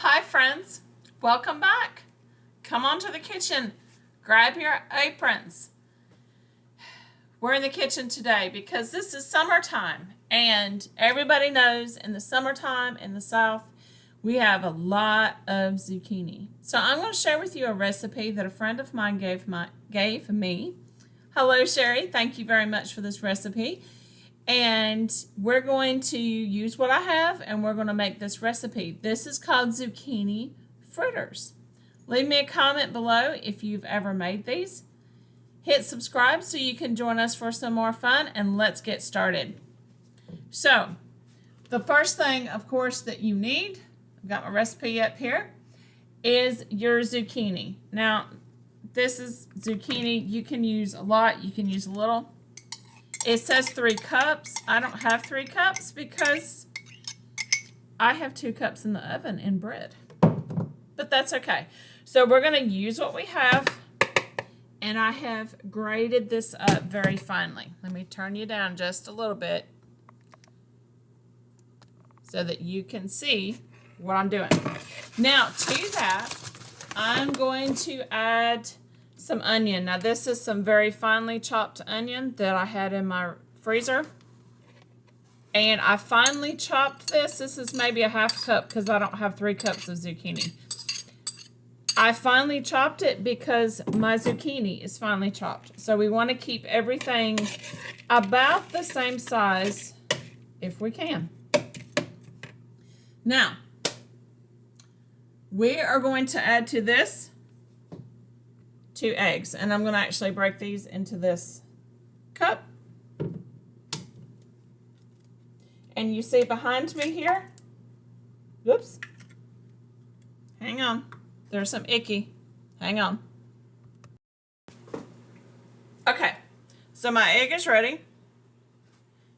Hi friends, welcome back. Come on to the kitchen, grab your aprons. We're in the kitchen today because this is summertime and everybody knows in the summertime in the South we have a lot of zucchini. So I'm going to share with you a recipe that a friend of mine gave me. Hello Sherry, thank you very much for this recipe. And we're going to use what I have and we're going to make this recipe. This is called zucchini fritters. Leave me a comment below if you've ever made these. Hit subscribe so you can join us for some more fun, and let's get started. So, the first thing, of course, that you need, I've got my recipe up here, is your zucchini. Now, this is zucchini. You can use a lot, you can use a little. It says 3 cups. I don't have 3 cups because I have 2 cups in the oven in bread. But that's okay. So we're going to use what we have. And I have grated this up very finely. Let me turn you down just a little bit so that you can see what I'm doing. Now to that, I'm going to add some onion. Now this is some very finely chopped onion that I had in my freezer. And I finely chopped this. This is maybe a ½ cup because I don't have 3 cups of zucchini. I finely chopped it because my zucchini is finely chopped. So we want to keep everything about the same size if we can. Now, we are going to add to this 2 eggs. And I'm going to actually break these into this cup. And you see behind me here, whoops, hang on. There's some icky. Hang on. Okay, so my egg is ready.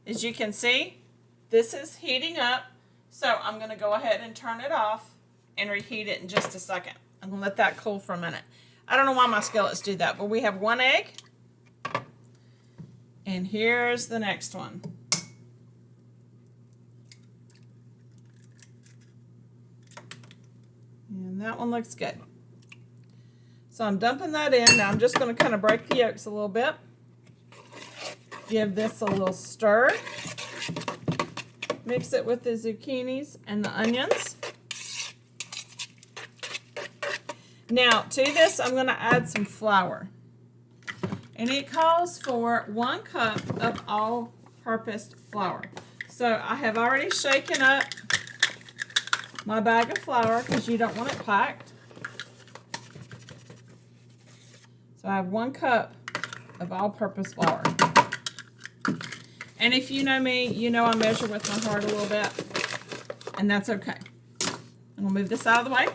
As you can see, this is heating up. So I'm going to go ahead and turn it off and reheat it in just a second. I'm going to let that cool for a minute. I don't know why my skillets do that, but we have 1 egg. And here's the next one. And that one looks good. So I'm dumping that in. Now I'm just going to kind of break the yolks a little bit. Give this a little stir. Mix it with the zucchinis and the onions. Now to this I'm going to add some flour. And it calls for 1 cup of all-purpose flour. So I have already shaken up my bag of flour because you don't want it packed. So I have 1 cup of all-purpose flour. And if you know me, you know I measure with my heart a little bit. And that's okay. I'm going to move this out of the way.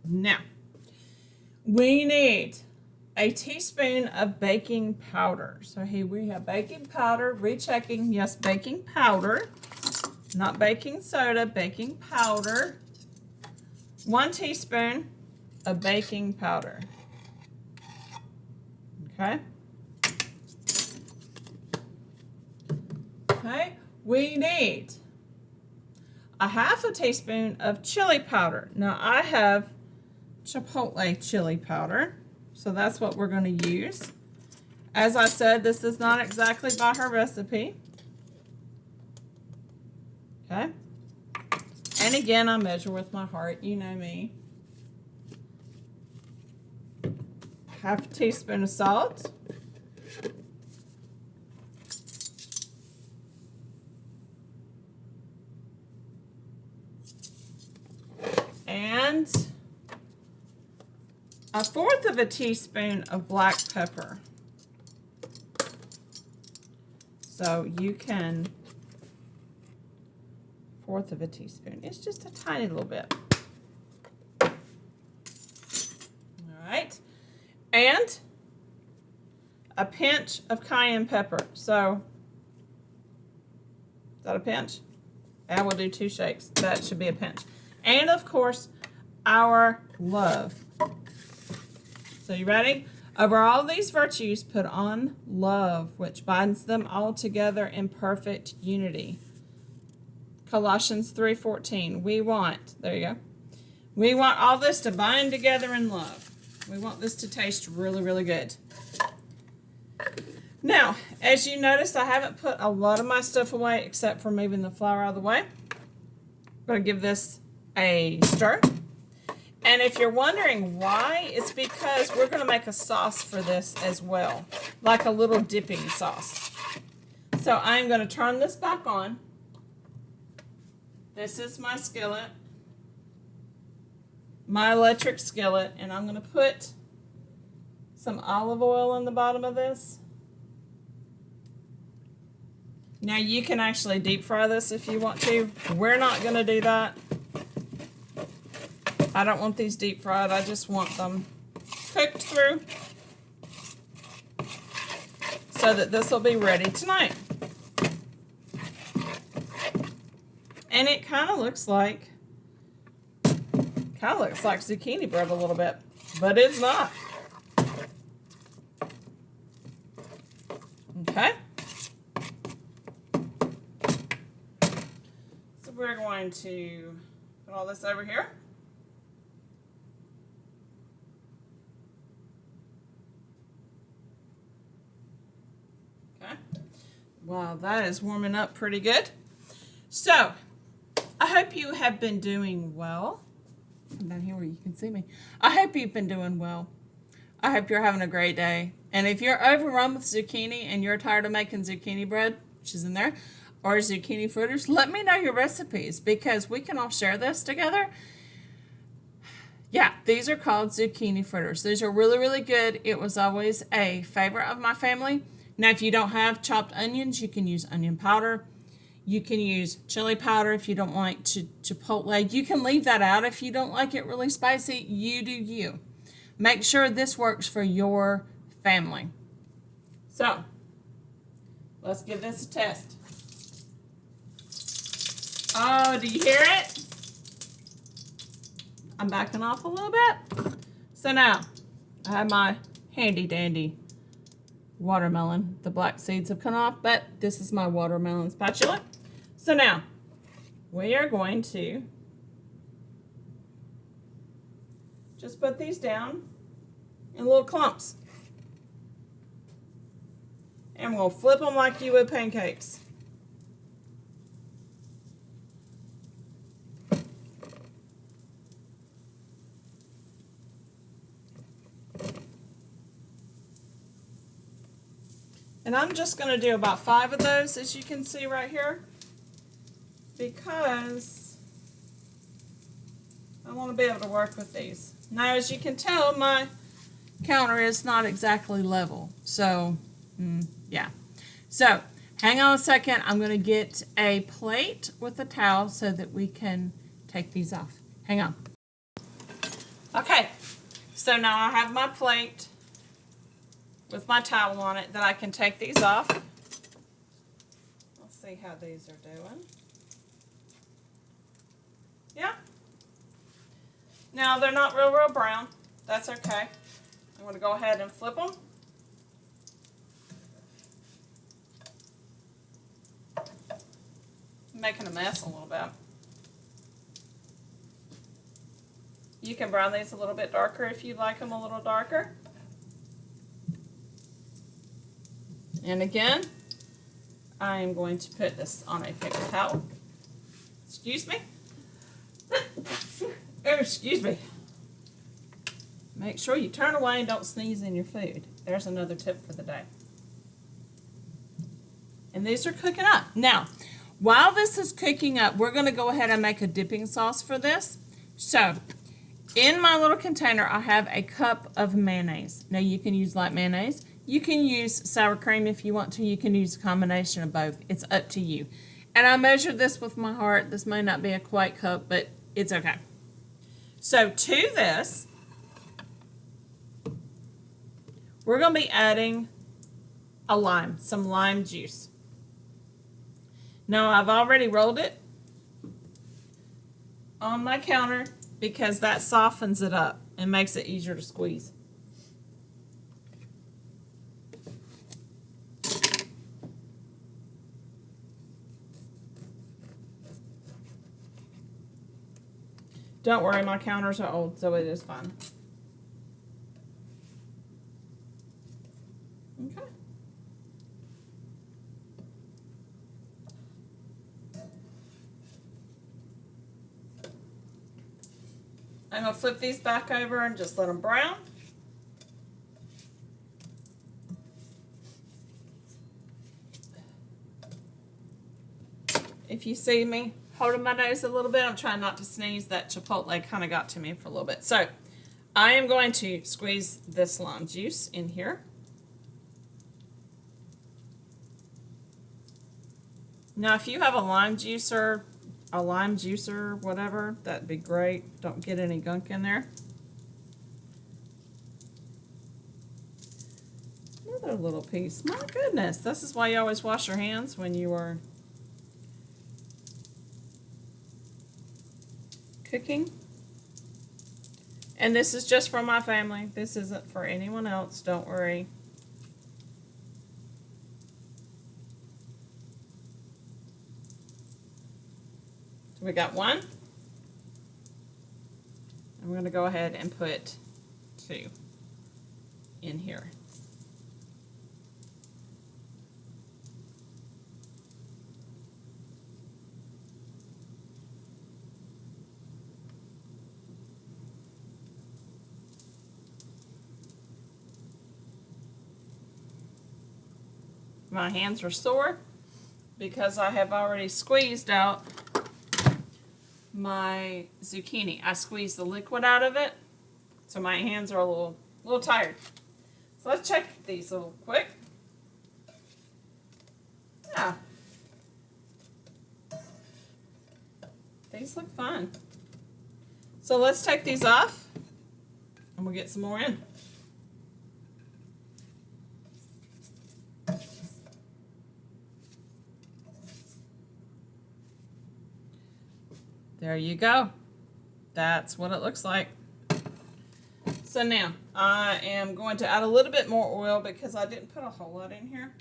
Now, we need a teaspoon of baking powder. So here we have baking powder, rechecking, yes, baking powder. Not baking soda, baking powder. 1 teaspoon of baking powder. Okay. Okay, we need a ½ teaspoon of chili powder. Now I have chipotle chili powder, so that's what we're going to use. As I said, this is not exactly by her recipe. Okay, and again, I measure with my heart, you know me. ½ teaspoon of salt. And 1/4 teaspoon of black pepper. So you can 1/4 teaspoon. It's just a tiny little bit. All right. And a pinch of cayenne pepper. So, is that a pinch? I will do 2 shakes. That should be a pinch. And of course, our love. So you ready? Over all these virtues, put on love, which binds them all together in perfect unity. Colossians 3:14. We want, there you go. We want all this to bind together in love. We want this to taste really, really good. Now, as you notice, I haven't put a lot of my stuff away except for moving the flour out of the way. I'm going to give this a stir. And if you're wondering why, it's because we're going to make a sauce for this as well, like a little dipping sauce. So I'm going to turn this back on. This is my skillet, my electric skillet, and I'm going to put some olive oil in the bottom of this. Now you can actually deep fry this if you want to. We're not going to do that. I don't want these deep fried. I just want them cooked through so that this will be ready tonight. And it kind of looks like zucchini bread a little bit, but it's not. Okay. So we're going to put all this over here. Okay. Wow, that is warming up pretty good. So, I hope you have been doing well. I'm down here where you can see me. I hope you've been doing well. I hope you're having a great day. And if you're overrun with zucchini and you're tired of making zucchini bread, which is in there, or zucchini fritters, let me know your recipes because we can all share this together. Yeah, these are called zucchini fritters. These are really, really good. It was always a favorite of my family. Now, if you don't have chopped onions, you can use onion powder. You can use chili powder if you don't like chipotle. You can leave that out if you don't like it really spicy. You do you. Make sure this works for your family. So, let's give this a test. Oh, do you hear it? I'm backing off a little bit. So now, I have my handy dandy watermelon. The black seeds have come off, but this is my watermelon spatula. So now, we are going to just put these down in little clumps. And we'll flip them like you would pancakes. And I'm just going to do about 5 of those, as you can see right here, because I want to be able to work with these. Now, as you can tell, my counter is not exactly level. So, yeah. So, hang on a second. I'm going to get a plate with a towel so that we can take these off. Hang on. Okay. So now I have my plate with my towel on it that I can take these off. Let's see how these are doing. Yeah. Now they're not real brown. That's okay. I'm going to go ahead and flip them. I'm making a mess a little bit. You can brown these a little bit darker if you like them a little darker. And again, I am going to put this on a paper towel. Excuse me. Oh, excuse me. Make sure you turn away and don't sneeze in your food. There's another tip for the day. And these are cooking up. Now, while this is cooking up, we're going to go ahead and make a dipping sauce for this. So, in my little container, I have a cup of mayonnaise. Now, you can use light mayonnaise. You can use sour cream if you want to. You can use a combination of both. It's up to you. And I measured this with my heart. This may not be a quite cup, but it's okay. So to this, we're going to be adding a lime, some lime juice. Now I've already rolled it on my counter because that softens it up and makes it easier to squeeze. Don't worry, my counters are old, so it is fine. Okay. I'm going to flip these back over and just let them brown. If you see me holding my nose a little bit, I'm trying not to sneeze. That chipotle kind of got to me for a little bit. So I am going to squeeze this lime juice in here. Now, if you have a lime juicer, whatever, that'd be great. Don't get any gunk in there. Another little piece. My goodness, this is why you always wash your hands when you are cooking. And this is just for my family. This isn't for anyone else, don't worry. So we got one. I'm going to go ahead and put 2 in here. My hands are sore because I have already squeezed out my zucchini. I squeezed the liquid out of it, so my hands are a little tired. So let's check these a little quick. Yeah. These look fun. So let's take these off and we'll get some more in. There you go. That's what it looks like. So now I am going to add a little bit more oil because I didn't put a whole lot in here.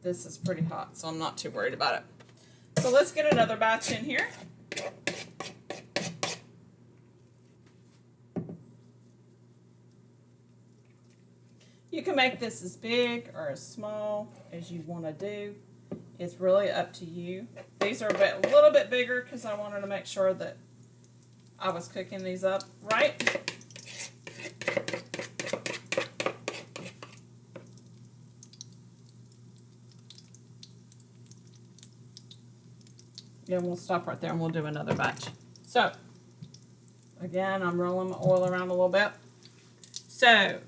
This is pretty hot, so I'm not too worried about it. So let's get another batch in here. You can make this as big or as small as you want to do. It's really up to you. These are a little bit bigger because I wanted to make sure that I was cooking these up right. Yeah, we'll stop right there and we'll do another batch. So, again, I'm rolling my oil around a little bit. So,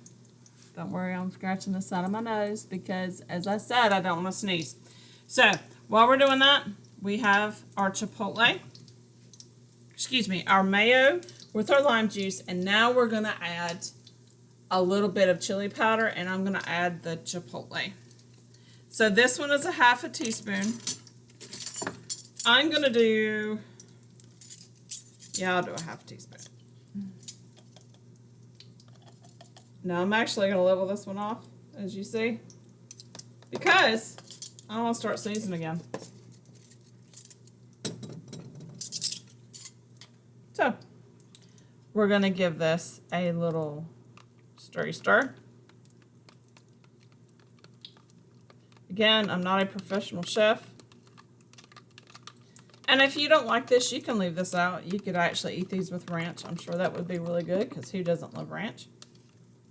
don't worry, I'm scratching the side of my nose because, as I said, I don't want to sneeze. So, while we're doing that, we have our chipotle, our mayo with our lime juice, and now we're going to add a little bit of chili powder, and I'm going to add the chipotle. So, this one is a half a teaspoon. I'm going to do, I'll do a half teaspoon. Now I'm actually going to level this one off, as you see, because I don't want to start sneezing again. So, we're going to give this a little stir. Again, I'm not a professional chef. And if you don't like this, you can leave this out. You could actually eat these with ranch. I'm sure that would be really good, because who doesn't love ranch?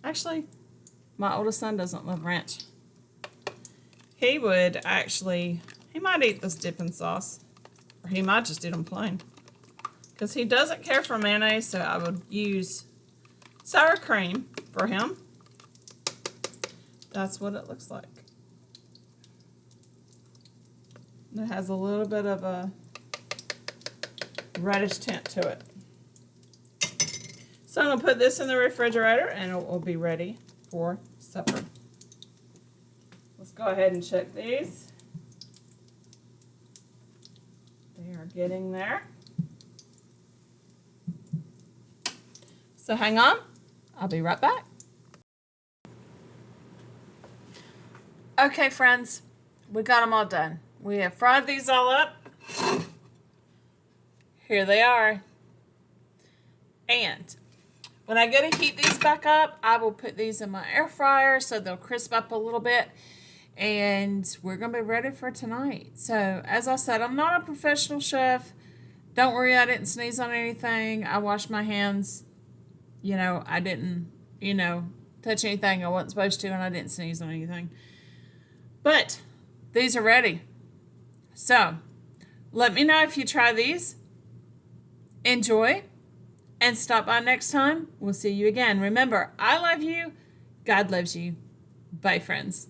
Actually, my oldest son doesn't love ranch. He would actually, he might eat this dipping sauce, or he might just eat them plain. Because he doesn't care for mayonnaise, so I would use sour cream for him. That's what it looks like. And it has a little bit of a reddish tint to it. So I'm going to put this in the refrigerator and it will be ready for supper. Let's go ahead and check these. They are getting there. So hang on, I'll be right back. Okay, friends, we got them all done. We have fried these all up. Here they are. And when I go to heat these back up, I will put these in my air fryer so they'll crisp up a little bit. And we're going to be ready for tonight. So, as I said, I'm not a professional chef. Don't worry, I didn't sneeze on anything. I washed my hands. I didn't, touch anything I wasn't supposed to, and I didn't sneeze on anything. But these are ready. So, let me know if you try these. Enjoy. And stop by next time. We'll see you again. Remember, I love you. God loves you. Bye, friends.